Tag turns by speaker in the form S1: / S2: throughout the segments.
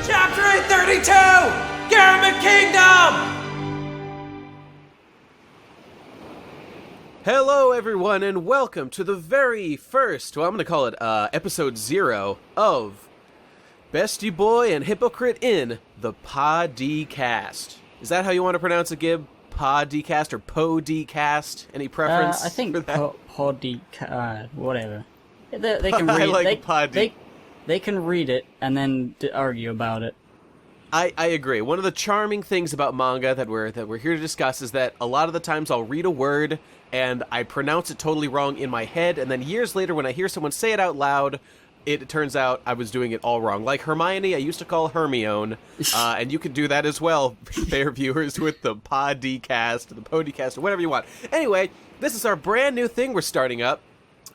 S1: Chapter 832! Germa Kingdom!
S2: Hello, everyone, and welcome to the very first, well, I'm going to call it episode 0 of Bestie Boy and Hypocrite in the Podcast. Is that how you want to pronounce it, Gib? Podcast or Podcast? Any preference?
S3: I think Podcast, whatever. They can
S2: I
S3: read
S2: like
S3: they can read it and then argue about it.
S2: I agree. One of the charming things about manga that we're here to discuss is that a lot of the times I'll read a word and I pronounce it totally wrong in my head, and then years later when I hear someone say it out loud, it turns out I was doing it all wrong. Like Hermione, I used to call Hermione, and you can do that as well, fair viewers, with the Podcast, the Podcast, or whatever you want. Anyway, this is our brand new thing we're starting up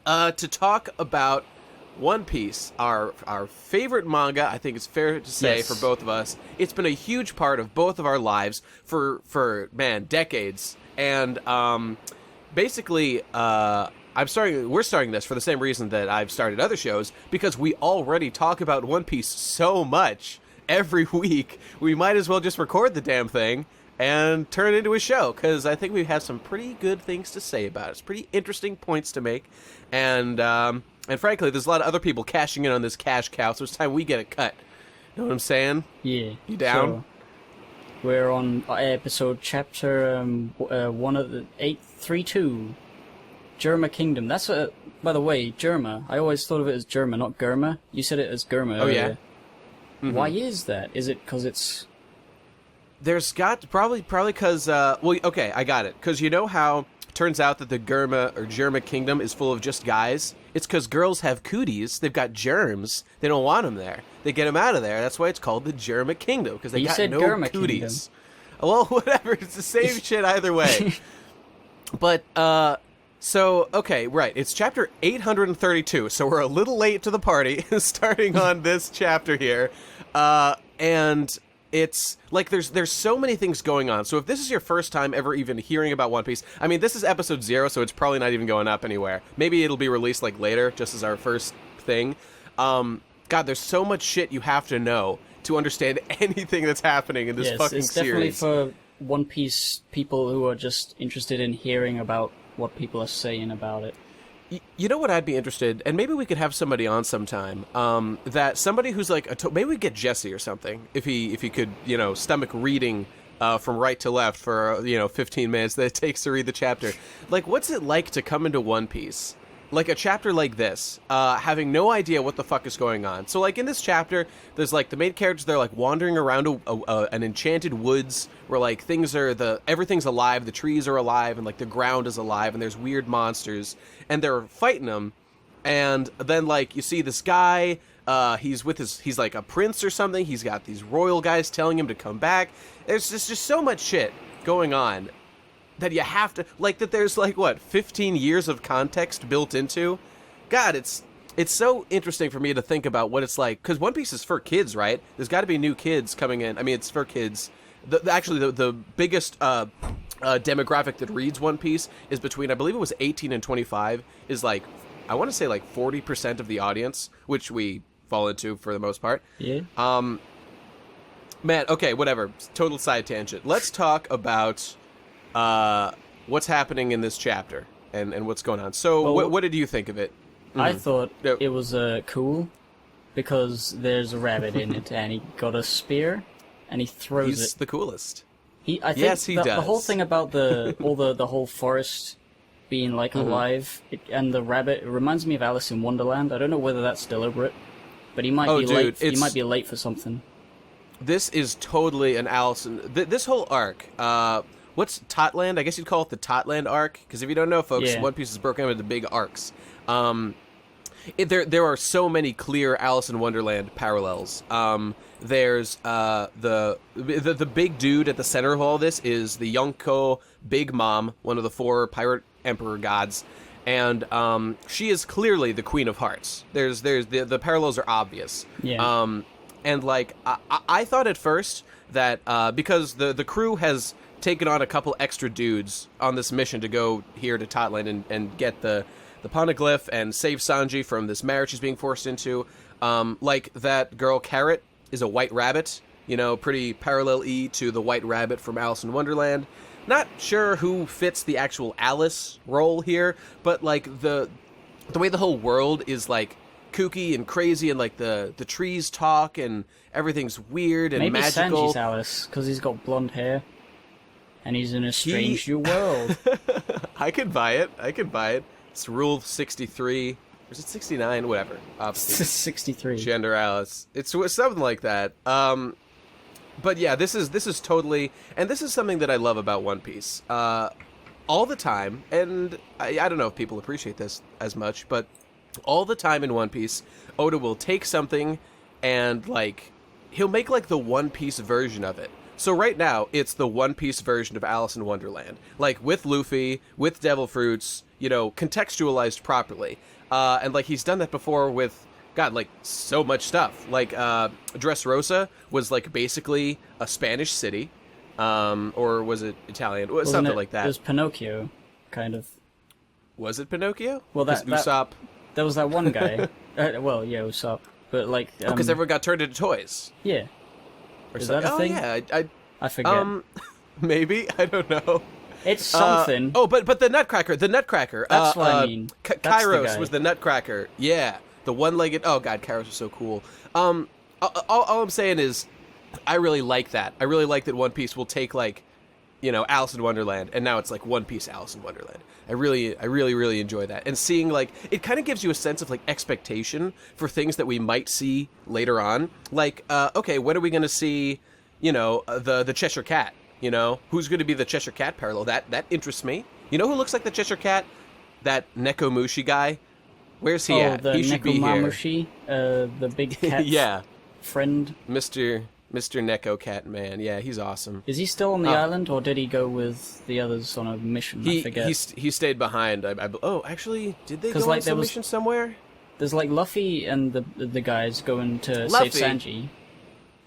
S2: to talk about One Piece, our favorite manga. I think it's fair to say,
S3: yes,
S2: for both of us. It's been a huge part of both of our lives for decades. And basically, we're starting this for the same reason that I've started other shows, because we already talk about One Piece so much every week. We might as well just record the damn thing and turn it into a show, because I think we have some pretty good things to say about it. It's pretty interesting points to make, and frankly, there's a lot of other people cashing in on this cash cow, so it's time we get a cut. Know what I'm saying?
S3: Yeah.
S2: You down?
S3: So we're on episode chapter 832, Germa Kingdom. That's by the way, Germa. I always thought of it as Germa, not Germa. You said it as Germa
S2: Oh,
S3: earlier.
S2: yeah? Mm-hmm.
S3: Why is that? Is it because it's...
S2: There's got probably because well, okay, I got it. Because you know how it turns out that the Germa Kingdom is full of just guys. It's because girls have cooties. They've got germs. They don't want them there. They get them out of there. That's why it's called the Germa Kingdom, because they got no
S3: Germa
S2: cooties. Well, whatever. It's the same shit either way. But so okay, right. It's chapter 832. So we're a little late to the party, starting on this chapter here, and it's like there's so many things going on. So if this is your first time ever even hearing about One Piece, I mean, this is episode 0, so it's probably not even going up anywhere. Maybe it'll be released like later, just as our first thing. God, there's so much shit you have to know to understand anything that's happening in this fucking
S3: it's definitely
S2: series.
S3: for One Piece people who are just interested in hearing about what people are saying about it.
S2: You know what I'd be interested, and maybe we could have somebody on sometime, that somebody who's like, maybe we get Jesse or something, if he could, stomach reading from right to left for, 15 minutes that it takes to read the chapter. Like, what's it like to come into One Piece? Like a chapter like this, having no idea what the fuck is going on. So, like, in this chapter, there's, like, the main characters, they're, like, wandering around an enchanted woods where, like, everything's alive, the trees are alive, and, like, the ground is alive, and there's weird monsters, and they're fighting them, and then, like, you see this guy, he's like a prince or something, he's got these royal guys telling him to come back. There's just so much shit going on that you have to, like, that there's, like, 15 years of context built into? God, it's so interesting for me to think about what it's like, because One Piece is for kids, right? There's got to be new kids coming in. I mean, it's for kids. The biggest demographic that reads One Piece is between, I believe it was 18 and 25, is, like, I want to say, like, 40% of the audience, which we fall into for the most part.
S3: Yeah.
S2: Man, okay, whatever. Total side tangent. Let's talk about what's happening in this chapter and what's going on. So, what did you think of it?
S3: I thought it was cool because there's a rabbit in it, and he got a spear, and he throws it.
S2: He's the coolest.
S3: I think
S2: yes, he does.
S3: The whole thing about the whole forest being like alive, and the rabbit, it reminds me of Alice in Wonderland. I don't know whether that's deliberate, but he might be late. He might be late for something.
S2: This is totally an Alice in... This whole arc. What's Totland? I guess you'd call it the Totland arc, because if you don't know, folks, One Piece is broken up into big arcs. There are so many clear Alice in Wonderland parallels. There's the big dude at the center of all this is the Yonko Big Mom, one of the 4 pirate emperor gods, and she is clearly the Queen of Hearts. There's the parallels are obvious.
S3: Yeah.
S2: And like I thought at first that because the crew has taken on a couple extra dudes on this mission to go here to Totland and get the the poneglyph and save Sanji from this marriage he's being forced into. Like that girl Carrot is a white rabbit, pretty parallel-y to the white rabbit from Alice in Wonderland. Not sure who fits the actual Alice role here, but like the way the whole world is like kooky and crazy, and like the trees talk and everything's weird and
S3: maybe
S2: magical.
S3: Maybe Sanji's Alice because he's got blonde hair and he's in a strange new world.
S2: I could buy it. It's Rule 63. Or is it 69? Whatever.
S3: 63.
S2: Gender Alice. It's something like that. But yeah, this is totally, and this is something that I love about One Piece. All the time, and I don't know if people appreciate this as much, but all the time in One Piece, Oda will take something and like he'll make like the One Piece version of it. So right now, it's the One Piece version of Alice in Wonderland, like with Luffy, with Devil Fruits, contextualized properly. And like he's done that before with, God, like so much stuff. Like Dressrosa was like basically a Spanish city, or was it Italian? Something like that.
S3: It was Pinocchio, kind of.
S2: Was it Pinocchio?
S3: Well,
S2: Usopp.
S3: There was that one guy. Well, yeah, Usopp, but like.
S2: Because everyone got turned into toys.
S3: Yeah. Is that a thing?
S2: Yeah,
S3: I forget.
S2: Maybe, I don't know.
S3: It's something.
S2: But the Nutcracker.
S3: That's what I mean.
S2: Kairos was the Nutcracker. Yeah, the one-legged. Oh God, Kairos was so cool. All I'm saying is, I really like that. I really like that One Piece will take like, Alice in Wonderland, and now it's like One Piece Alice in Wonderland. I really enjoy that, and seeing like it kind of gives you a sense of like expectation for things that we might see later on. Like, okay, when are we going to see, the Cheshire Cat? Who's going to be the Cheshire Cat parallel? That interests me. You know who looks like the Cheshire Cat? That Nekomushi guy. Where's he at?
S3: The
S2: he should be here.
S3: The big cat.
S2: Yeah.
S3: Friend.
S2: Mr. Neko Cat Man. Yeah, he's awesome.
S3: Is he still on the island, or did he go with the others on a mission? I forget.
S2: He stayed behind. Actually, did they go on some mission somewhere?
S3: There's like Luffy and the guys going to save Sanji.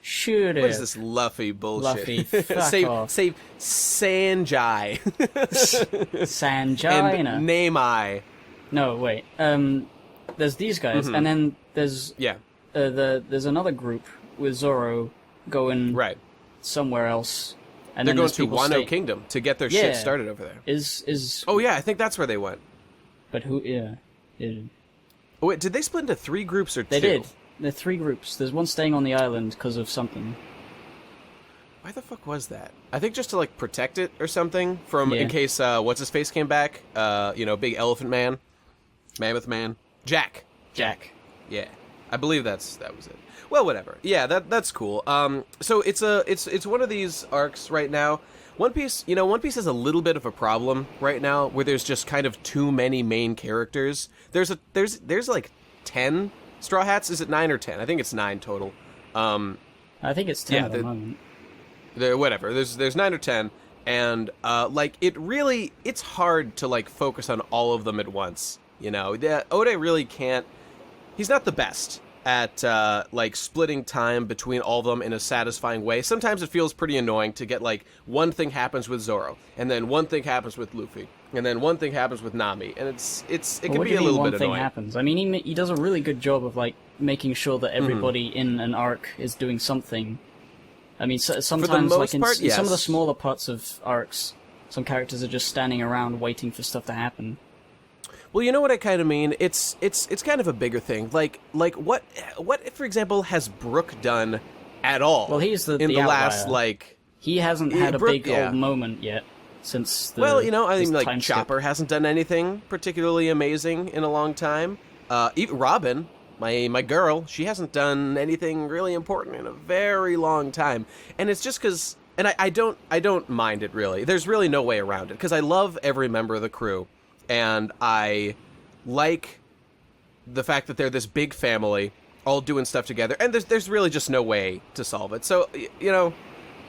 S3: Shoot it.
S2: What is this Luffy bullshit?
S3: Luffy, fuck off.
S2: Save Sanjai.
S3: Sanjai.
S2: And Namai.
S3: No, wait. There's these guys, and then there's there's another group with Zoro going somewhere else, and
S2: they're
S3: then
S2: going to Wano Kingdom to get their shit started over there.
S3: Is
S2: oh yeah, I think that's where they went.
S3: But who? Yeah.
S2: Oh wait, did they split into 3 groups or 2?
S3: They did. They're 3 groups. There's one staying on the island because of something.
S2: Why the fuck was that? I think just to like protect it or something from in case what's his face came back. Big Elephant Man, Mammoth Man, Jack. Yeah, I believe that was it. Well, whatever. Yeah, that's cool. So it's one of these arcs right now. One Piece has a little bit of a problem right now where there's just kind of too many main characters. There's like 10 Straw Hats. Is it 9 or 10? I think it's 9 total.
S3: I think it's 10 at the moment.
S2: Whatever. There's 9 or 10, and it's hard to like focus on all of them at once. Oda really can't. He's not the best at like splitting time between all of them in a satisfying way. Sometimes it feels pretty annoying to get like one thing happens with Zoro, and then one thing happens with Luffy, and then one thing happens with Nami, and it can be a little bit annoying.
S3: One thing happens. I mean, he does a really good job of like making sure that everybody in an arc is doing something. I mean, sometimes like in some of the smaller parts of arcs, some characters are just standing around waiting for stuff to happen.
S2: Well, you know what I kind of mean? It's kind of a bigger thing. Like what for example has Brook done at all?
S3: Well, he's the
S2: outlier.
S3: Last he hasn't had a big old moment yet since the
S2: I think like Chopper hasn't done anything particularly amazing in a long time. Even Robin, my girl, she hasn't done anything really important in a very long time. And it's just because, and I don't mind it really. There's really no way around it because I love every member of the crew. And I like the fact that they're this big family, all doing stuff together, and there's really just no way to solve it. So,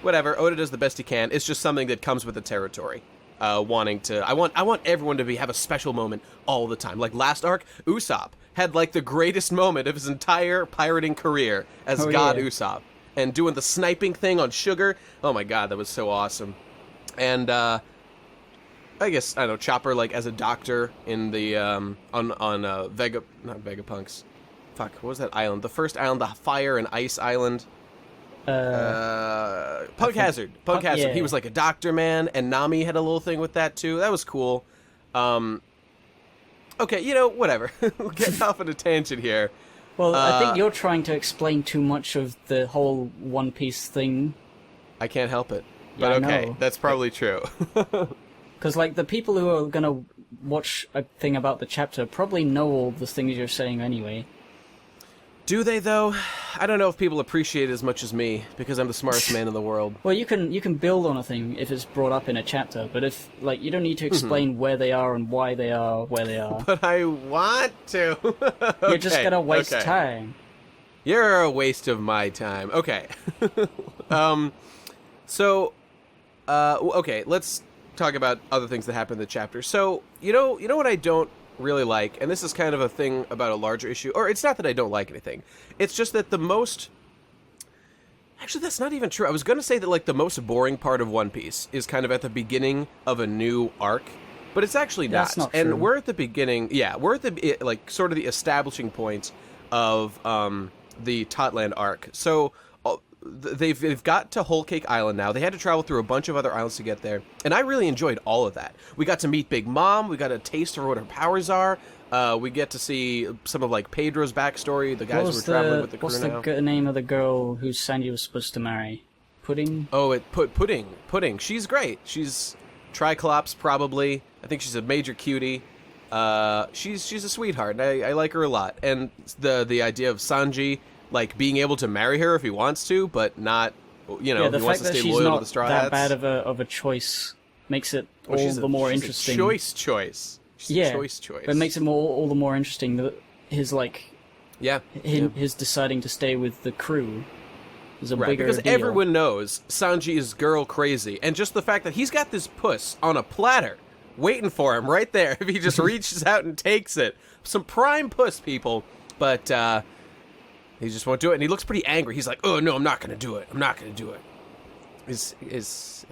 S2: whatever, Oda does the best he can. It's just something that comes with the territory. I want everyone to have a special moment all the time. Like last arc, Usopp had like the greatest moment of his entire pirating career as Usopp, and doing the sniping thing on Sugar. Oh my God, that was so awesome. And I guess, I don't know, Chopper, like, as a doctor in the, on not Vegapunks. Fuck, what was that island? The first island, the Fire and Ice Island. Punk Hazard. Punk Hazard.
S3: Yeah.
S2: He was like a doctor man, and Nami had a little thing with that, too. That was cool. Okay, you know, whatever. We're getting off on a tangent here.
S3: Well, I think you're trying to explain too much of the whole One Piece thing.
S2: I can't help it.
S3: Yeah,
S2: But okay, that's probably true.
S3: Because, like, the people who are gonna watch a thing about the chapter probably know all the things you're saying anyway.
S2: Do they, though? I don't know if people appreciate it as much as me, because I'm the smartest man in the world.
S3: Well, you can build on a thing if it's brought up in a chapter, but if, like, you don't need to explain where they are and why they are where they are.
S2: But I want to.
S3: You're just gonna waste time.
S2: You're a waste of my time. Okay. Okay, let's talk about other things that happen in the chapter. So, you know what I don't really like, and this is kind of a thing about a larger issue, or it's not that I don't like anything. It's just that the most... Actually, that's not even true. I was going to say that, like, the most boring part of One Piece is kind of at the beginning of a new arc, but it's actually not.
S3: That's not true.
S2: And we're at the beginning, we're at the, like, sort of the establishing point of the Totland arc. So... They've got to Whole Cake Island now. They had to travel through a bunch of other islands to get there, and I really enjoyed all of that. We got to meet Big Mom. We got a taste of what her powers are. We get to see some of, like, Pedro's backstory, the guys who were traveling with the crew now.
S3: What's the name of the girl who Sandy was supposed to marry? Pudding?
S2: Oh, Pudding. She's great. She's Triclops, probably. I think she's a major cutie. She's a sweetheart, and I like her a lot. And the idea of Sanji, like, being able to marry her if he wants to, but not, you know,
S3: the
S2: he wants to
S3: fact that
S2: stay
S3: she's
S2: loyal
S3: not
S2: to the Straw
S3: that
S2: Hats.
S3: bad of a choice makes it all
S2: she's
S3: the more
S2: she's
S3: interesting.
S2: A choice. She's a choice.
S3: But it makes it all the more interesting that his his deciding to stay with the crew is a bigger
S2: because
S3: deal.
S2: everyone knows Sanji is girl crazy, and just the fact that he's got this puss on a platter waiting for him right there if he just reaches out and takes it. Some prime puss, people, but he just won't do it, and he looks pretty angry. He's like, "Oh no, I'm not going to do it. I'm not going to do it." I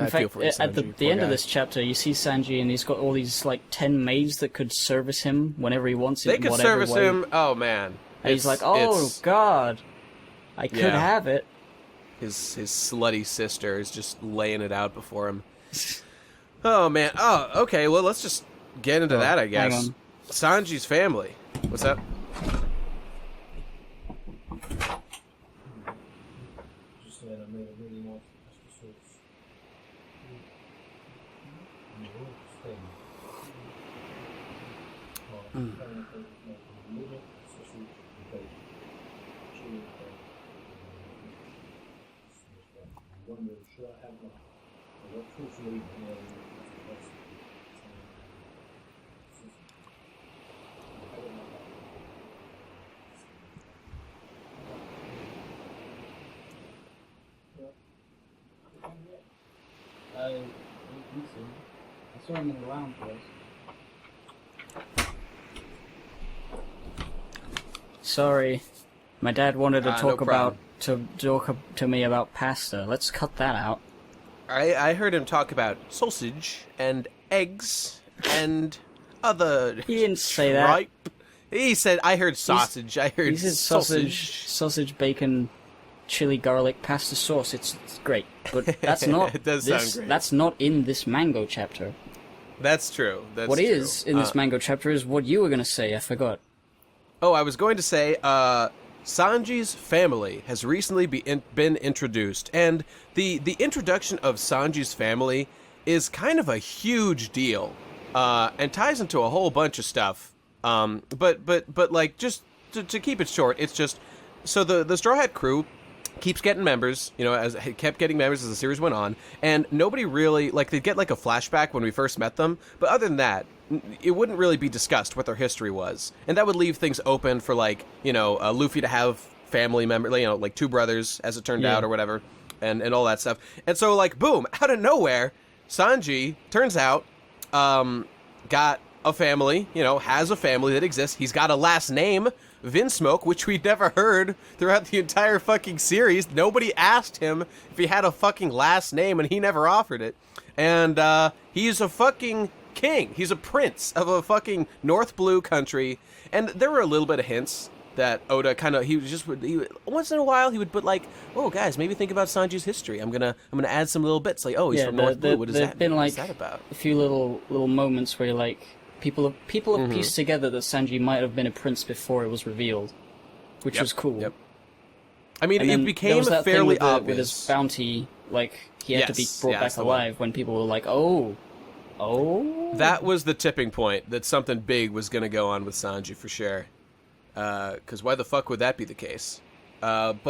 S2: feel for Sanji,
S3: at the end of this chapter, you see Sanji, and he's got all these, like, 10 maids that could service him whenever he wants it.
S2: They could service him. Oh man,
S3: and he's like, "Oh God, I could have it."
S2: His slutty sister is just laying it out before him. Oh man. Oh, okay. Well, let's just get into that, I guess.
S3: Hang on.
S2: Sanji's family. What's up?
S3: I saw him in the lounge, Sorry, my dad wanted to talk to me about pasta. Let's cut that out.
S2: I heard him talk about sausage and eggs and other.
S3: He didn't say that.
S2: He said, "I heard sausage. I heard
S3: he said sausage, bacon, chili, garlic, pasta sauce. It's great, but that's not.
S2: It does sound great.
S3: That's not in this mango chapter.
S2: That's true.
S3: What is in this mango chapter is what you were going to say. I forgot.
S2: Oh, I was going to say, Sanji's family has recently been introduced, and the introduction of Sanji's family is kind of a huge deal, and ties into a whole bunch of stuff. But like, just to keep it short, it's just so the Straw Hat crew keeps getting members, you know, as it kept getting members as the series went on, and nobody really, like, they'd get like a flashback when we first met them, but other than that, it wouldn't really be discussed what their history was, and that would leave things open for, like, you know, Luffy to have family members, you know, like 2 brothers, as it turned out, or whatever, and all that stuff. And so, like, boom, out of nowhere, Sanji, turns out, got a family, you know, has a family that exists. He's got a last name, Vinsmoke, which we'd never heard throughout the entire fucking series. Nobody asked him if he had a fucking last name, and he never offered it. And he's a fucking king. He's a prince of a fucking North Blue country. And there were a little bit of hints that Oda kind of once in a while he would put like, oh guys, maybe think about Sanji's history. I'm gonna add some little bits like, oh, he's from North Blue. What does that mean? What's that about?
S3: A few little moments where like people have pieced together that Sanji might have been a prince before it was revealed, which was cool.
S2: Yep. I mean, it became
S3: that
S2: fairly
S3: thing
S2: obvious
S3: with his bounty, like he had to be brought back alive when people were like, oh.
S2: That was the tipping point that something big was going to go on with Sanji for sure. Because why the fuck would that be the case? And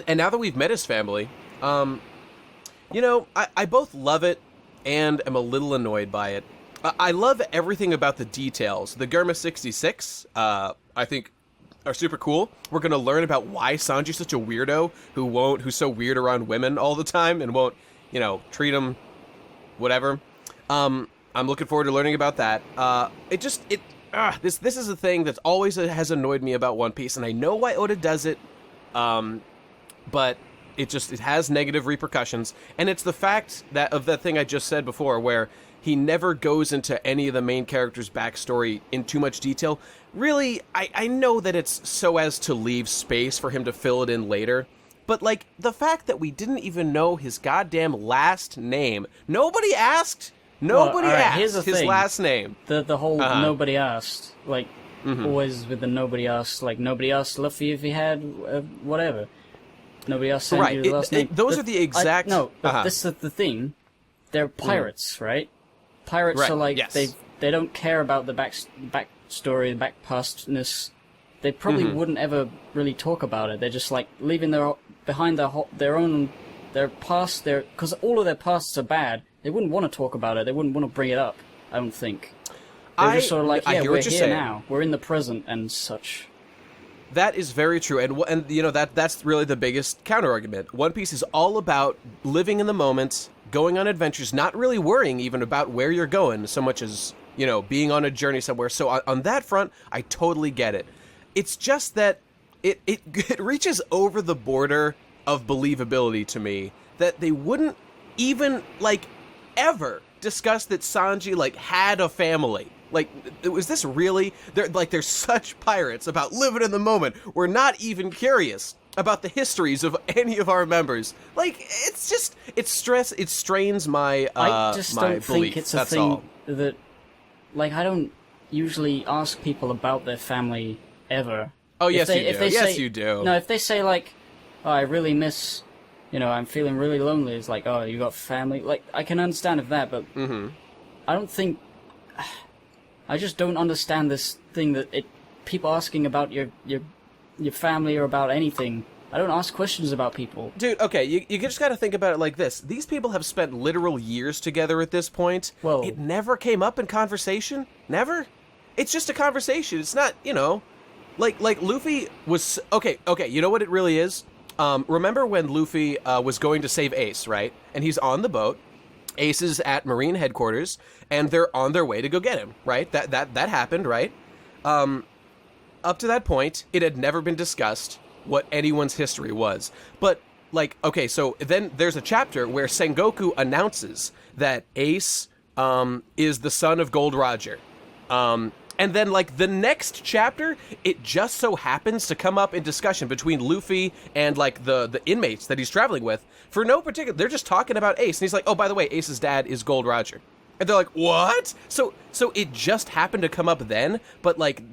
S2: now that we've met his family, you know, I both love it and am a little annoyed by it. I love everything about the details. The Germa 66, I think, are super cool. We're going to learn about why Sanji's such a weirdo who's so weird around women all the time and won't, you know, treat them whatever. I'm looking forward to learning about that. This is a thing that's always has annoyed me about One Piece, and I know why Oda does it, but it has negative repercussions, and it's the fact of that thing I just said before, where he never goes into any of the main characters' backstory in too much detail. Really, I know that it's so as to leave space for him to fill it in later, but, like, the fact that we didn't even know his goddamn last name. Nobody asked. Nobody asked his last name.
S3: The whole nobody asked. Like, always with the nobody asked. Like, nobody asked Luffy if he had whatever. Nobody asked Sanji the last name.
S2: Those are the exact...
S3: No, but this is the thing. They're pirates, right? Pirates are like... Yes. They don't care about the backstory, the backpastness. They probably wouldn't ever really talk about it. They're just, like, leaving behind their past, because all of their pasts are bad. They wouldn't want to talk about it. They wouldn't want to bring it up, I don't think. They're just sort of like, yeah, we're here now. We're in the present and such.
S2: That is very true. And you know, that's really the biggest counter-argument. One Piece is all about living in the moment, going on adventures, not really worrying even about where you're going so much as, you know, being on a journey somewhere. So on that front, I totally get it. It's just that it reaches over the border of believability to me that they wouldn't even, like, ever discuss that Sanji, like, had a family. Like, was this really... They're such pirates about living in the moment. We're not even curious about the histories of any of our members. Like, it's just... It strains my
S3: I just
S2: my
S3: don't
S2: belief.
S3: think it's a
S2: That's
S3: thing
S2: all.
S3: that... Like, I don't usually ask people about their family ever.
S2: Oh, yes, you do. Yes, you do.
S3: No, if they say, like, oh, I really miss... You know, I'm feeling really lonely. It's like, oh, you got family. Like, I can understand of that, but I don't think... I just don't understand this thing that people asking about your family or about anything. I don't ask questions about people.
S2: Dude, okay, you just gotta think about it like this. These people have spent literal years together at this point.
S3: Well,
S2: it never came up in conversation. Never. It's just a conversation. It's not, you know, like Luffy was... Okay, you know what it really is? Remember when Luffy was going to save Ace, right? And he's on the boat. Ace is at Marine headquarters, and they're on their way to go get him, right? That happened, right? Up to that point, it had never been discussed what anyone's history was. But, like, okay, so then there's a chapter where Sengoku announces that Ace is the son of Gold Roger. And then, like, the next chapter, it just so happens to come up in discussion between Luffy and, like, the inmates that he's traveling with. For no particular... They're just talking about Ace. And he's like, oh, by the way, Ace's dad is Gold Roger. And they're like, what? So it just happened to come up then, but, like,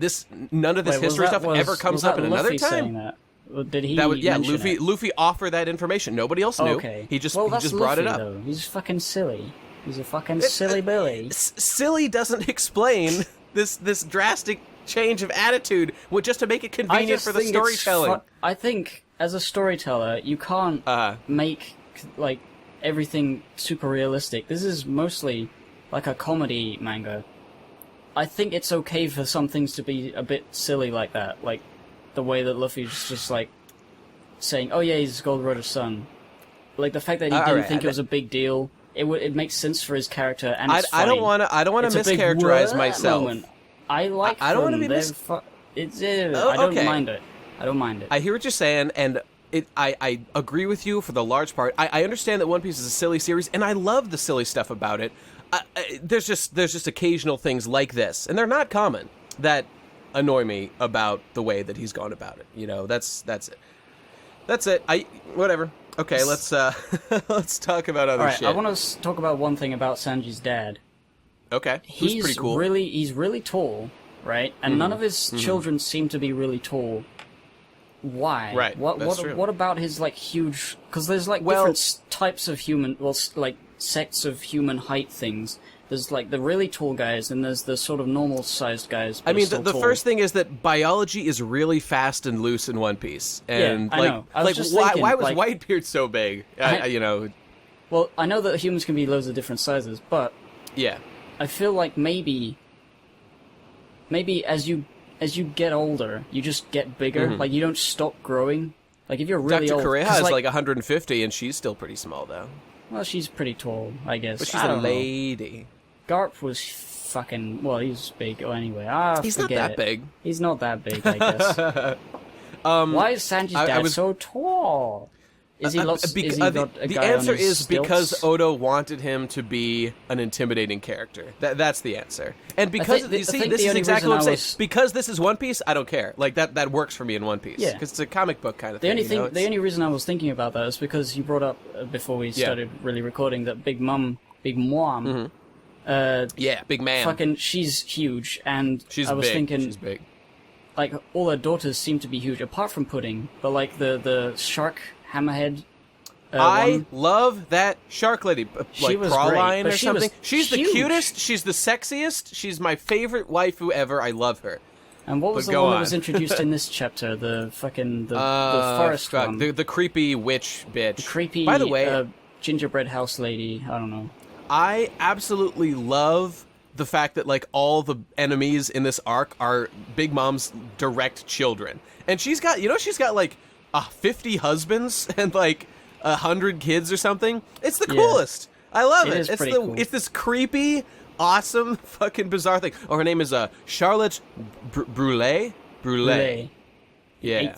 S2: none of this history stuff ever comes up in another
S3: Luffy
S2: time?
S3: Saying that? Did he
S2: Luffy
S3: it?
S2: Luffy offered that information. Nobody else knew.
S3: Okay.
S2: He just
S3: that's
S2: brought
S3: Luffy,
S2: it up.
S3: Though. He's fucking silly. He's a fucking silly Billy.
S2: Silly doesn't explain this drastic change of attitude just to make it convenient for the storytelling.
S3: I think as a storyteller, you can't make like everything super realistic. This is mostly like a comedy manga. I think it's okay for some things to be a bit silly like that, like the way that Luffy's just like saying, "Oh yeah, he's Gold Roger's son." Like the fact that he didn't think it was a big deal. It makes sense for his character, and it's funny.
S2: I don't want to mischaracterize myself.
S3: Moment. I like.
S2: I don't want to be
S3: I don't mind it. I don't mind it.
S2: I hear what you're saying, and I agree with you for the large part. I understand that One Piece is a silly series, and I love the silly stuff about it. there's just occasional things like this, and they're not common, that annoy me about the way that he's gone about it. You know, that's it. That's it. Whatever. Okay, let's let's talk about other shit.
S3: I want to talk about one thing about Sanji's dad.
S2: Okay, he's pretty cool.
S3: He's really tall, right? And none of his children seem to be really tall. Why?
S2: Right.
S3: What about his like huge? Because there's like different types of human, like sects of human height things. There's like the really tall guys, and there's the sort of normal-sized guys.
S2: I mean, the first thing is that biology is really fast and loose in One Piece, and
S3: I know. I was just thinking,
S2: why was Whitebeard so big? You know.
S3: Well, I know that humans can be loads of different sizes, but
S2: yeah,
S3: I feel like maybe as you get older, you just get bigger. Like you don't stop growing. Like if you're really
S2: Dr.
S3: old,
S2: Kureha is like 150, and she's still pretty small, though.
S3: Well, she's pretty tall, I guess.
S2: But she's a lady.
S3: Garp was fucking... Well, he's big. Oh, anyway.
S2: He's not that big.
S3: He's not that big, I guess. Why is Sanji's dad so tall? Is he not a
S2: the
S3: guy
S2: answer
S3: on his
S2: is
S3: stilts?
S2: because Oda wanted him to be an intimidating character. That's the answer. And because this is exactly what I'm saying. Because this is One Piece, I don't care. Like that works for me in One Piece.
S3: Yeah.
S2: Because it's a comic book kind of thing.
S3: The only reason I was thinking about that is because you brought up before we started really recording that Big Mom. Big Mom, fucking, she's huge, and I was thinking,
S2: she's big.
S3: Like all her daughters seem to be huge, apart from Pudding. But like the shark hammerhead.
S2: I love that shark lady, like Praline or something. She's the
S3: huge.
S2: cutest. She's the sexiest. She's my favorite waifu ever. I love her.
S3: And what was the one that was introduced in this chapter? The fucking the forest one.
S2: The creepy witch bitch.
S3: The creepy.
S2: By the way,
S3: gingerbread house lady. I don't know.
S2: I absolutely love the fact that like all the enemies in this arc are Big Mom's direct children, and she's got like 50 husbands and like 100 kids or something. It's the coolest. I love it. It's this creepy, awesome, fucking bizarre thing. Oh, her name is Charlotte Brûlé. Yeah.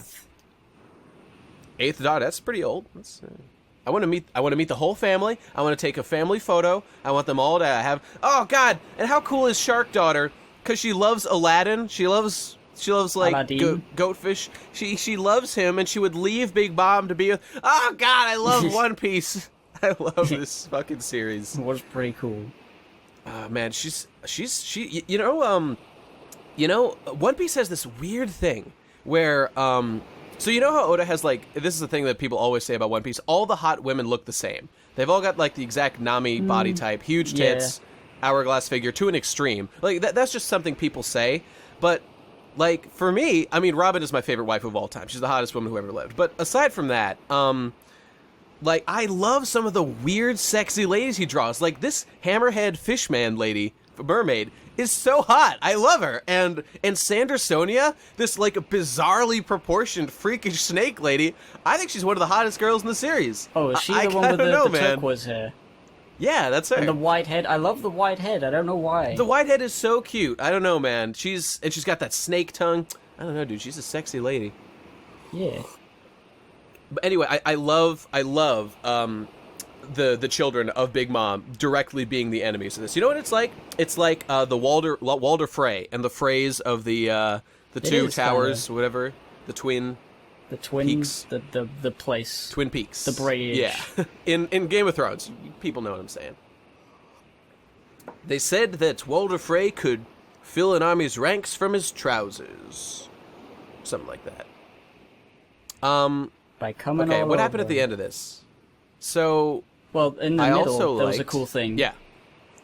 S2: Eighth daughter. That's pretty old. I want to meet the whole family. I want to take a family photo. I want them all to have. Oh God! And how cool is Shark Daughter? Because she loves Aladdin. She loves like goatfish. She loves him, and she would leave Big Mom to be with. Oh God! I love One Piece. I love this fucking series.
S3: It was pretty cool.
S2: Man, she you know One Piece has this weird thing where so you know how Oda has like, this is the thing that people always say about One Piece, all the hot women look the same. They've all got like the exact Nami body type, huge tits, hourglass figure to an extreme. Like that's just something people say, but like for me, I mean Robin is my favorite wife of all time. She's the hottest woman who ever lived. But aside from that, like I love some of the weird sexy ladies he draws. Like this hammerhead fishman lady, mermaid, is so hot. I love her. And Sandersonia, this like bizarrely proportioned freakish snake lady, I think she's one of the hottest girls in the series.
S3: Oh, is she the one with the turquoise hair?
S2: Yeah, that's her.
S3: And the white head. I love the white head. I don't know why.
S2: The white head is so cute. I don't know, man. She's got that snake tongue. I don't know, dude. She's a sexy lady.
S3: Yeah.
S2: But anyway, I love the children of Big Mom directly being the enemies of this. You know what it's like? It's like the Walder Frey and the Freys of the two towers, kinda. Whatever, the twin peaks.
S3: the place.
S2: Twin Peaks.
S3: The Bridge.
S2: Yeah. In Game of Thrones, people know what I'm saying. They said that Walder Frey could fill an army's ranks from his trousers. Something like that.
S3: By coming
S2: okay,
S3: all
S2: what
S3: over.
S2: happened at the end of this? So...
S3: Well, in the middle, there was a cool thing.
S2: Yeah.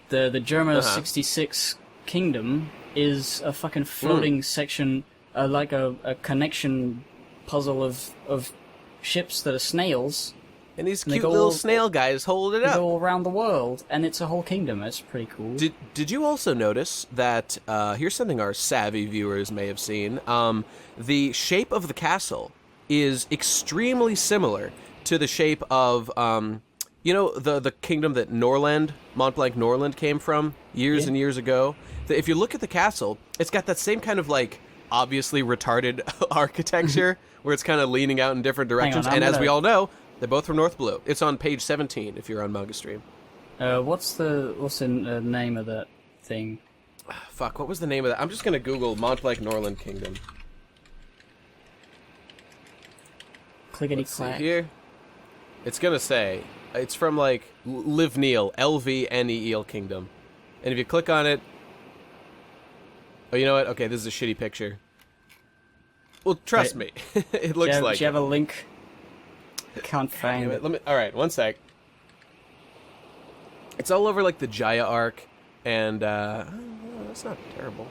S3: The Germa 66 Kingdom is a fucking floating section, like a connection puzzle of ships that are snails.
S2: And these cute little snail guys hold it up.
S3: They go around the world, and it's a whole kingdom. It's pretty cool.
S2: Did you also notice that, here's something our savvy viewers may have seen, the shape of the castle is extremely similar to the shape of... you know, the kingdom that Mont Blanc Norland came from years and years ago? If you look at the castle, it's got that same kind of, like, obviously retarded architecture, where it's kind of leaning out in different directions. And as we all know, they're both from North Blue. It's on page 17, if you're on Manga Stream.
S3: What's the name of that thing?
S2: Fuck, what was the name of that? I'm just gonna Google Mont-Blanc Norland Kingdom.
S3: Clickety clack.
S2: Here, it's gonna say it's from like Livneal, Lvneal Kingdom, and if you click on it, oh, you know what? Okay, this is a shitty picture. Well, trust me, it looks like.
S3: Do you have a link? I can't find it.
S2: All right, one sec. It's all over like the Jaya arc, and that's not terrible.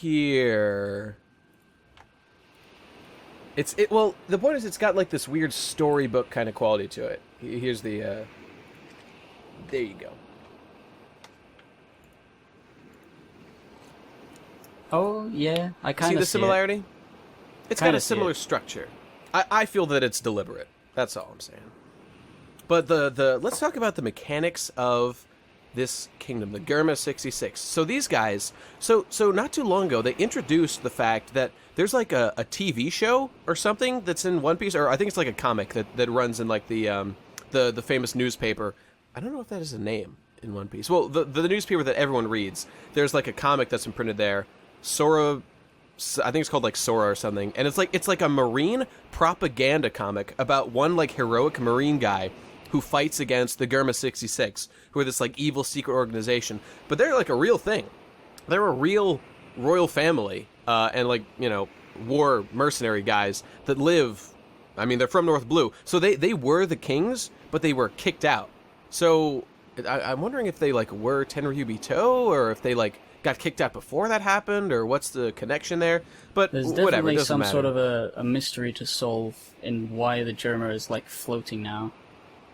S2: Here. Well, the point is it's got like this weird storybook kind of quality to it. Here's the there you go.
S3: Oh, yeah, I kind of
S2: see the similarity? It's got a similar
S3: see
S2: structure. I feel that it's deliberate. That's all I'm saying. But let's talk about the mechanics of this kingdom, the Germa 66. So these guys, so not too long ago, they introduced the fact that there's like a TV show or something that's in One Piece, or I think it's like a comic that runs in like the famous newspaper. I don't know if that is a name in One Piece. Well, the newspaper that everyone reads, there's like a comic that's been printed there. Sora, I think it's called like Sora or something, and it's like a marine propaganda comic about one like heroic marine guy who fights against the Germa 66, who are this like evil secret organization, but they're like a real thing. They're a real royal family, and like, you know, war mercenary guys that live. I mean, they're from North Blue, so they were the kings, but they were kicked out. So I'm wondering if they like were Tenryubito, or if they like got kicked out before that happened, or what's the connection there. But
S3: there's
S2: whatever,
S3: definitely
S2: it doesn't
S3: some
S2: matter.
S3: sort of a mystery to solve in why the Germa is like floating now.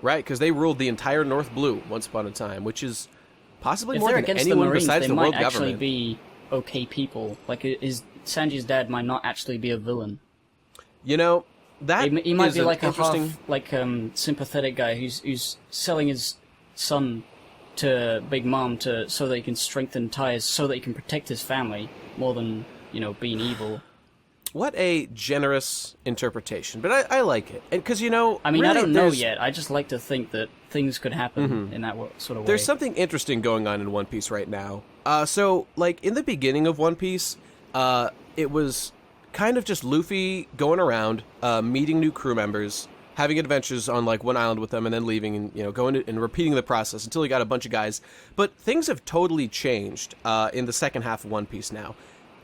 S2: Right, because they ruled the entire North Blue once upon a time, which is possibly
S3: If
S2: more
S3: they're
S2: than
S3: against
S2: anyone
S3: the Marines,
S2: besides
S3: they
S2: the
S3: might
S2: world
S3: actually
S2: government.
S3: be okay people. Like, Sanji's dad might not actually be a villain.
S2: You know, that
S3: He might
S2: is
S3: be
S2: an
S3: like a
S2: interesting...
S3: half, like, sympathetic guy who's selling his son to Big Mom so that he can strengthen ties, so that he can protect his family, more than, you know, being evil.
S2: What a generous interpretation, but I like it. And because, you know,
S3: I mean,
S2: really,
S3: I don't know yet. I just like to think that things could happen in that sort of way.
S2: There's something interesting going on in One Piece right now. So, like, in the beginning of One Piece, it was kind of just Luffy going around, meeting new crew members, having adventures on, like, one island with them, and then leaving and, you know, going and repeating the process until he got a bunch of guys. But things have totally changed in the second half of One Piece now.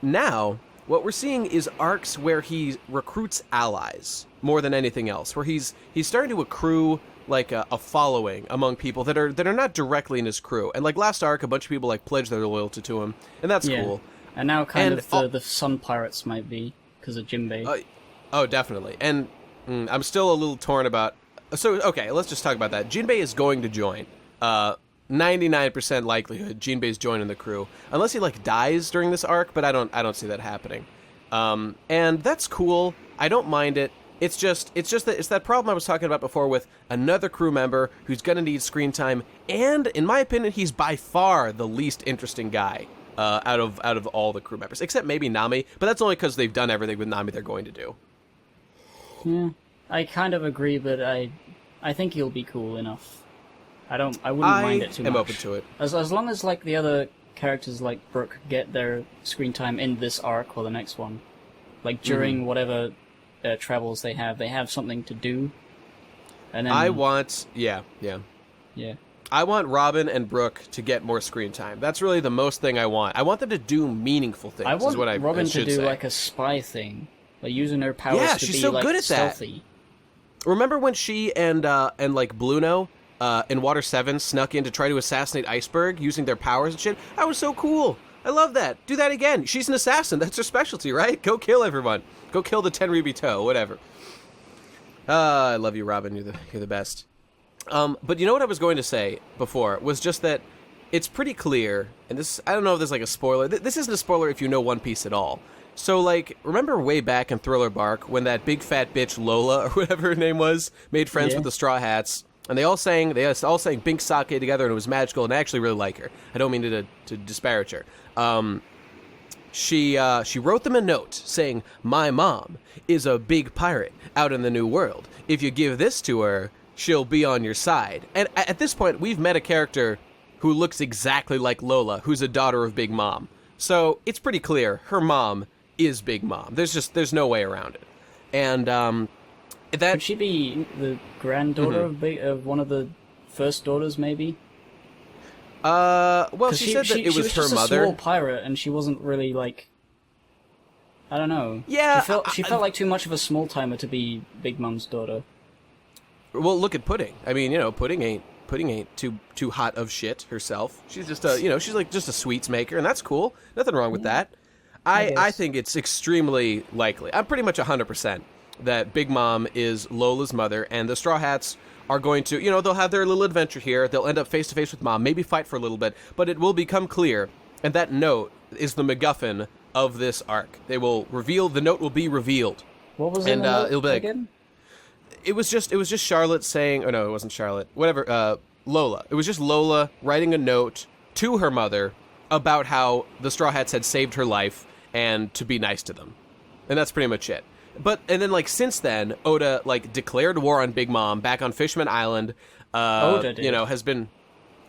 S2: Now, what we're seeing is arcs where he recruits allies more than anything else, where he's starting to accrue like a following among people that are not directly in his crew. And like last arc, a bunch of people like pledged their loyalty to him, and that's cool.
S3: And now kind of the Sun Pirates might be because of Jinbei.
S2: Oh, definitely. And I'm still a little torn about. So okay, let's just talk about that. Jinbei is going to join. 99% likelihood Jinbei's joining the crew, unless he like dies during this arc, but I don't see that happening. And that's cool. I don't mind it. It's just that problem I was talking about before with another crew member who's gonna need screen time, and in my opinion, he's by far the least interesting guy out of all the crew members, except maybe Nami, but that's only because they've done everything with Nami they're going to do.
S3: Yeah, I kind of agree, but I think he'll be cool enough. I wouldn't mind it too much.
S2: I'm open to it.
S3: As long as like the other characters like Brook get their screen time in this arc or the next one, like during whatever travels they have something to do. And then
S2: I want yeah. I want Robin and Brook to get more screen time. That's really the most thing I want. I want them to do meaningful things.
S3: I want
S2: is what
S3: Robin
S2: I should
S3: to do
S2: say.
S3: like a spy thing, like using her powers
S2: Yeah,
S3: to
S2: she's
S3: be
S2: so
S3: like
S2: good at that.
S3: stealthy.
S2: Remember when she and like Bluno in Water 7 snuck in to try to assassinate Iceberg using their powers and shit? That was so cool. I love that. Do that again. She's an assassin. That's her specialty, right? Go kill everyone. Go kill the Tenryubito, whatever. I love you, Robin. You're the best. But you know what I was going to say before was just that it's pretty clear, and this, I don't know if this is like a spoiler. This isn't a spoiler if you know One Piece at all. So, like, remember way back in Thriller Bark when that big fat bitch Lola, or whatever her name was, made friends with the Straw Hats, and they all sang Bink Sake together, and it was magical, and I actually really like her. I don't mean to disparage her. She wrote them a note saying, "My mom is a big pirate out in the New World. If you give this to her, she'll be on your side. And at this point, we've met a character who looks exactly like Lola, who's a daughter of Big Mom. So it's pretty clear her mom is Big Mom. There's no way around it. And
S3: could she be the granddaughter of one of the first daughters, maybe?
S2: Well, she said that it was her
S3: just
S2: mother.
S3: A small pirate, and she wasn't really like. I don't know.
S2: Yeah,
S3: she felt like too much of a small timer to be Big Mom's daughter.
S2: Well, look at Pudding. I mean, Pudding ain't too hot of shit herself. She's just she's like just a sweets maker, and that's cool. Nothing wrong with that. I think it's extremely likely. I'm pretty much 100% that Big Mom is Lola's mother, and the Straw Hats are going to, they'll have their little adventure here. They'll end up face to face with Mom, maybe fight for a little bit, but it will become clear, and that note is the MacGuffin of this arc. They will reveal, the note will be revealed.
S3: What was it again?
S2: It was just Charlotte saying, oh no, it wasn't Charlotte. Whatever, Lola. It was just Lola writing a note to her mother about how the Straw Hats had saved her life and to be nice to them. And that's pretty much it. And then, since then, Oda, declared war on Big Mom back on Fishman Island.
S3: Oda did.
S2: Has been...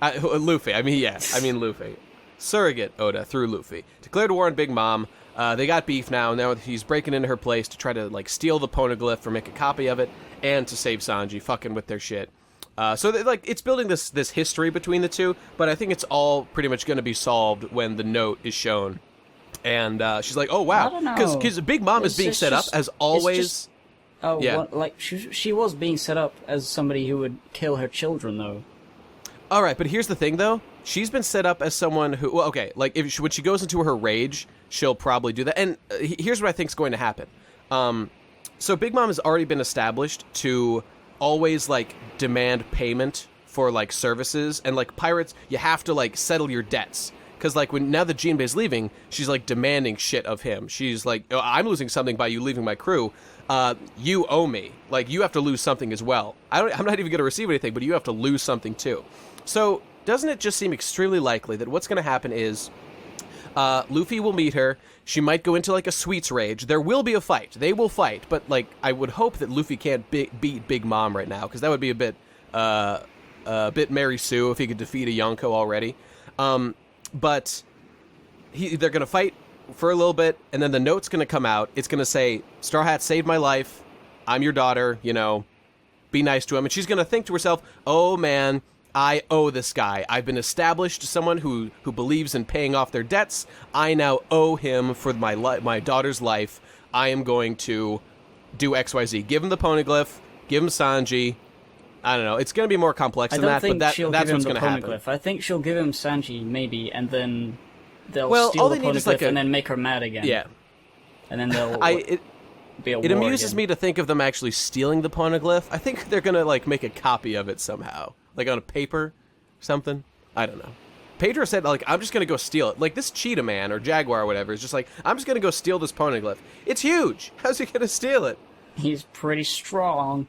S2: Luffy. I mean Luffy. Surrogate Oda through Luffy. Declared war on Big Mom. They got beef now. Now he's breaking into her place to try to, steal the poneglyph or make a copy of it, and to save Sanji, fucking with their shit. So, it's building this history between the two, but I think it's all pretty much going to be solved when the note is shown. And she's like, oh, wow.
S3: I don't know.
S2: Because Big Mom is being set up, as always.
S3: She was being set up as somebody who would kill her children, though.
S2: All right, but here's the thing, though. She's been set up as someone who, when she goes into her rage, she'll probably do that. And here's what I think is going to happen. So Big Mom has already been established to always, demand payment for, services. And, pirates, you have to, settle your debts. Because, now that Jinbei's leaving, she's, demanding shit of him. She's like, oh, I'm losing something by you leaving my crew. You owe me. You have to lose something as well. I'm not even going to receive anything, but you have to lose something, too. So, doesn't it just seem extremely likely that what's going to happen is Luffy will meet her. She might go into, a sweets rage. There will be a fight. They will fight. But, I would hope that Luffy can't beat Big Mom right now, because that would be a bit Mary Sue if he could defeat a Yonko already. But they're going to fight for a little bit, and then the note's going to come out. It's going to say, Straw Hat saved my life. I'm your daughter, be nice to him. And she's going to think to herself, oh, man, I owe this guy. I've been established as someone who believes in paying off their debts. I now owe him for my daughter's life. I am going to do XYZ. Give him the poneglyph. Give him Sanji. I don't know. It's going to be more complex than that, but that's what's going to happen.
S3: I think she'll give him Sanji, maybe, and then they'll
S2: all
S3: steal
S2: they
S3: the
S2: need is
S3: poneglyph and then make her mad again.
S2: Yeah.
S3: And then they'll be a war
S2: It amuses
S3: again.
S2: me to think of them actually stealing the poneglyph. I think they're going to, make a copy of it somehow. On a paper or something. I don't know. Pedro said, I'm just going to go steal it. This cheetah man or jaguar or whatever is just I'm just going to go steal this poneglyph. It's huge. How's he going to steal it?
S3: He's pretty strong.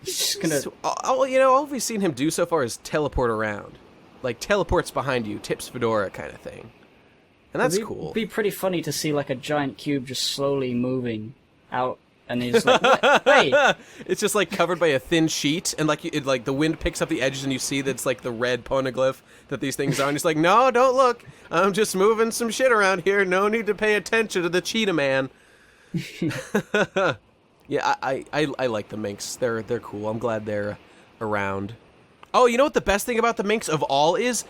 S3: He's just gonna...
S2: all we've seen him do so far is teleport around. Teleports behind you, tips fedora kind of thing. And that's cool.
S3: It'd be pretty funny to see, a giant cube just slowly moving out, and he's what? Wait!
S2: It's just, covered by a thin sheet, and, the wind picks up the edges, and you see that's, the red poneglyph that these things are, and he's like, no, don't look! I'm just moving some shit around here, no need to pay attention to the cheetah man. Yeah, I like the minks. They're cool. I'm glad they're around. Oh, you know what the best thing about the minks of all is?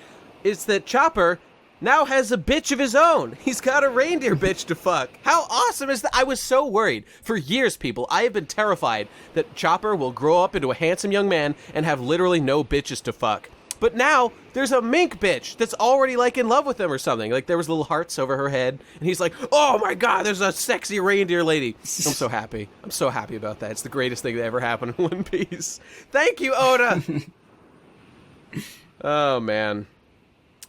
S2: Is that Chopper now has a bitch of his own. He's got a reindeer bitch to fuck. How awesome is that? I was so worried. For years, people, I have been terrified that Chopper will grow up into a handsome young man and have literally no bitches to fuck. But now, there's a mink bitch that's already, in love with him or something. There was little hearts over her head, and he's like, oh my god, there's a sexy reindeer lady. I'm so happy. I'm so happy about that. It's the greatest thing that ever happened in One Piece. Thank you, Oda! Oh, man.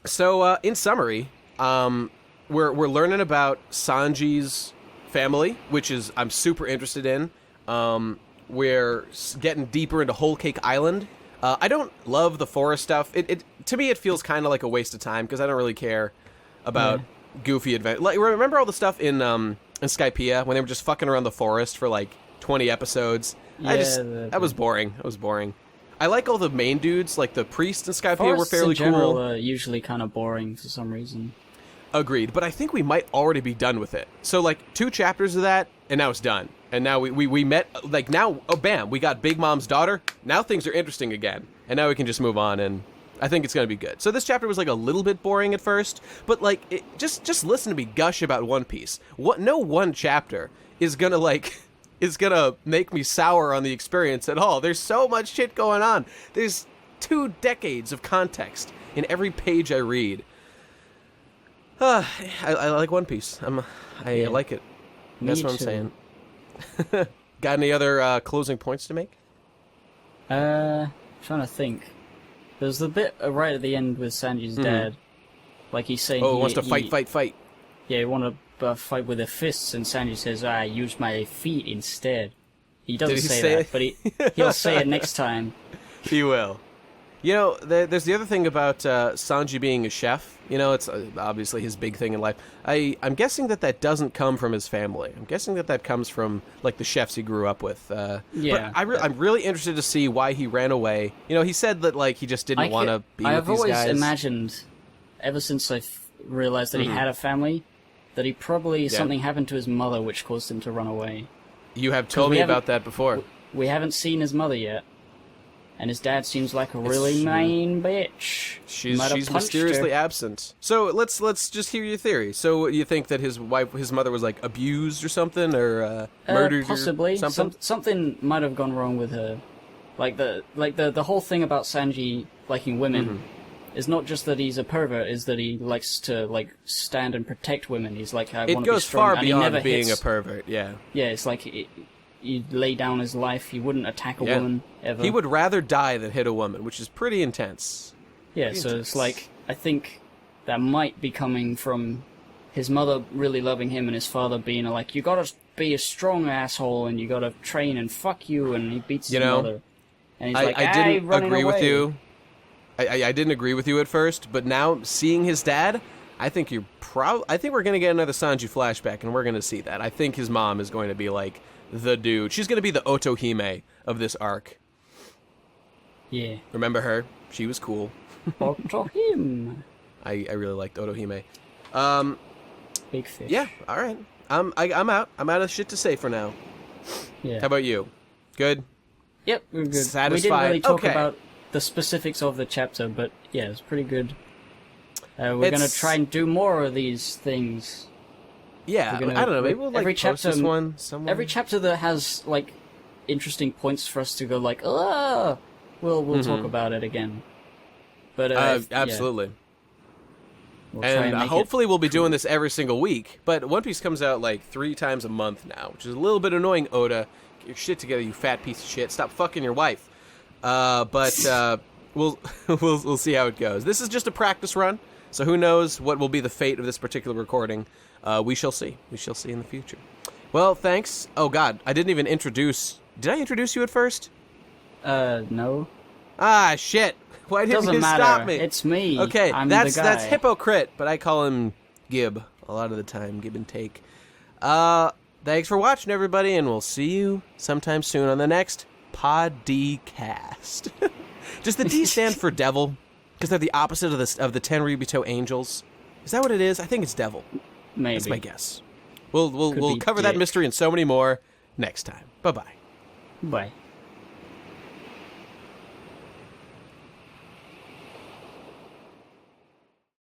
S2: So, in summary, we're learning about Sanji's family, which I'm super interested in. We're getting deeper into Whole Cake Island. I don't love the forest stuff. To me, it feels kind of like a waste of time because I don't really care about goofy adventure. Remember all the stuff in Skypiea when they were just fucking around the forest for 20 episodes?
S3: Yeah,
S2: that was boring. That was boring. I like all the main dudes, like the priest and Skypiea were
S3: Forests
S2: fairly
S3: in general
S2: cool.
S3: are usually kind of boring for some reason.
S2: Agreed, but I think we might already be done with it. So, like, 2 chapters of that, and now it's done. And now we met, like, now, oh, bam, we got Big Mom's daughter. Now things are interesting again. And now we can just move on, and I think it's going to be good. So this chapter was, like, a little bit boring at first, but, like, just listen to me gush about One Piece. No one chapter is going to, like, is going to make me sour on the experience at all. There's so much shit going on. There's 2 decades of context in every page I read. I like One Piece. I like it. That's what I'm saying. Got any other closing points to make?
S3: Trying to think. There's the bit right at the end with Sanji's dad. Like he's saying...
S2: Oh, he wants to fight.
S3: Yeah, he want to fight with their fists, and Sanji says, I use my feet instead. He doesn't say that, but he'll say it next time.
S2: He will. You know, there's the other thing about Sanji being a chef. You know, it's obviously his big thing in life. I'm guessing that doesn't come from his family. I'm guessing that comes from, like, the chefs he grew up with.
S3: Yeah.
S2: But I'm really interested to see why he ran away. You know, he said that, like, he just didn't want to be with these guys.
S3: I've always imagined, ever since I realized that he had a family, that he probably, something happened to his mother which caused him to run away.
S2: You have told me about that before.
S3: We haven't seen his mother yet. And his dad seems like a really mean bitch.
S2: She's mysteriously absent. So let's just hear your theory. So you think that his mother was like abused or something, or murdered
S3: possibly.
S2: or something?
S3: Something might have gone wrong with her. Like the whole thing about Sanji liking women is not just that he's a pervert, is that he likes to like stand and protect women. He's like, I want to be strong.
S2: It goes far beyond being
S3: hits.
S2: a pervert. Yeah.
S3: Yeah, it's like he'd lay down his life. He wouldn't attack a woman ever.
S2: He would rather die than hit a woman, which is pretty intense.
S3: Yeah, it's like, I think that might be coming from his mother really loving him and his father being like, you gotta be a strong asshole and you gotta train and fuck you, and he beats his mother. And he's like,
S2: I didn't agree
S3: away.
S2: with you. I didn't agree with you at first, but now seeing his dad, I think I think we're gonna get another Sanji flashback, and we're gonna see that. I think his mom is going to be like the dude. She's gonna be the Otohime of this arc.
S3: Yeah.
S2: Remember her? She was cool.
S3: Otohime.
S2: I really liked Otohime.
S3: Big fish.
S2: Yeah. All right. I'm out. I'm out of shit to say for now.
S3: Yeah.
S2: How about you? Good.
S3: Yep, we're good.
S2: Satisfied.
S3: We didn't really talk
S2: Okay.
S3: about the specifics of the chapter, but yeah, it's pretty good. We're gonna try and do more of these things.
S2: Yeah, I don't know. Maybe we'll like
S3: every
S2: post
S3: chapter,
S2: this one somewhere.
S3: Every chapter that has like interesting points for us to go like, we'll talk about it again. But
S2: absolutely.
S3: Yeah. We'll try
S2: and hopefully we'll be doing this every single week. But One Piece comes out like 3 times a month now, which is a little bit annoying. Oda, get your shit together, you fat piece of shit. Stop fucking your wife. But we'll see how it goes. This is just a practice run, so who knows what will be the fate of this particular recording. We shall see. We shall see in the future. Well, thanks. Oh, God. I didn't even introduce... Did I introduce you at first?
S3: No.
S2: Ah, shit. Why didn't
S3: Doesn't
S2: you
S3: matter.
S2: stop me?
S3: It's me.
S2: Okay,
S3: I'm
S2: that's
S3: the guy.
S2: that's hypocrite, but I call him Gib a lot of the time. Give and take. Thanks for watching, everybody, and we'll see you sometime soon on the next Podcast. Does the D stand for devil? Because they're the opposite of the Tenryubito angels. Is that what it is? I think it's devil.
S3: Maybe.
S2: That's my guess. We'll cover that mystery and so many more next time. Bye-bye.
S3: Bye.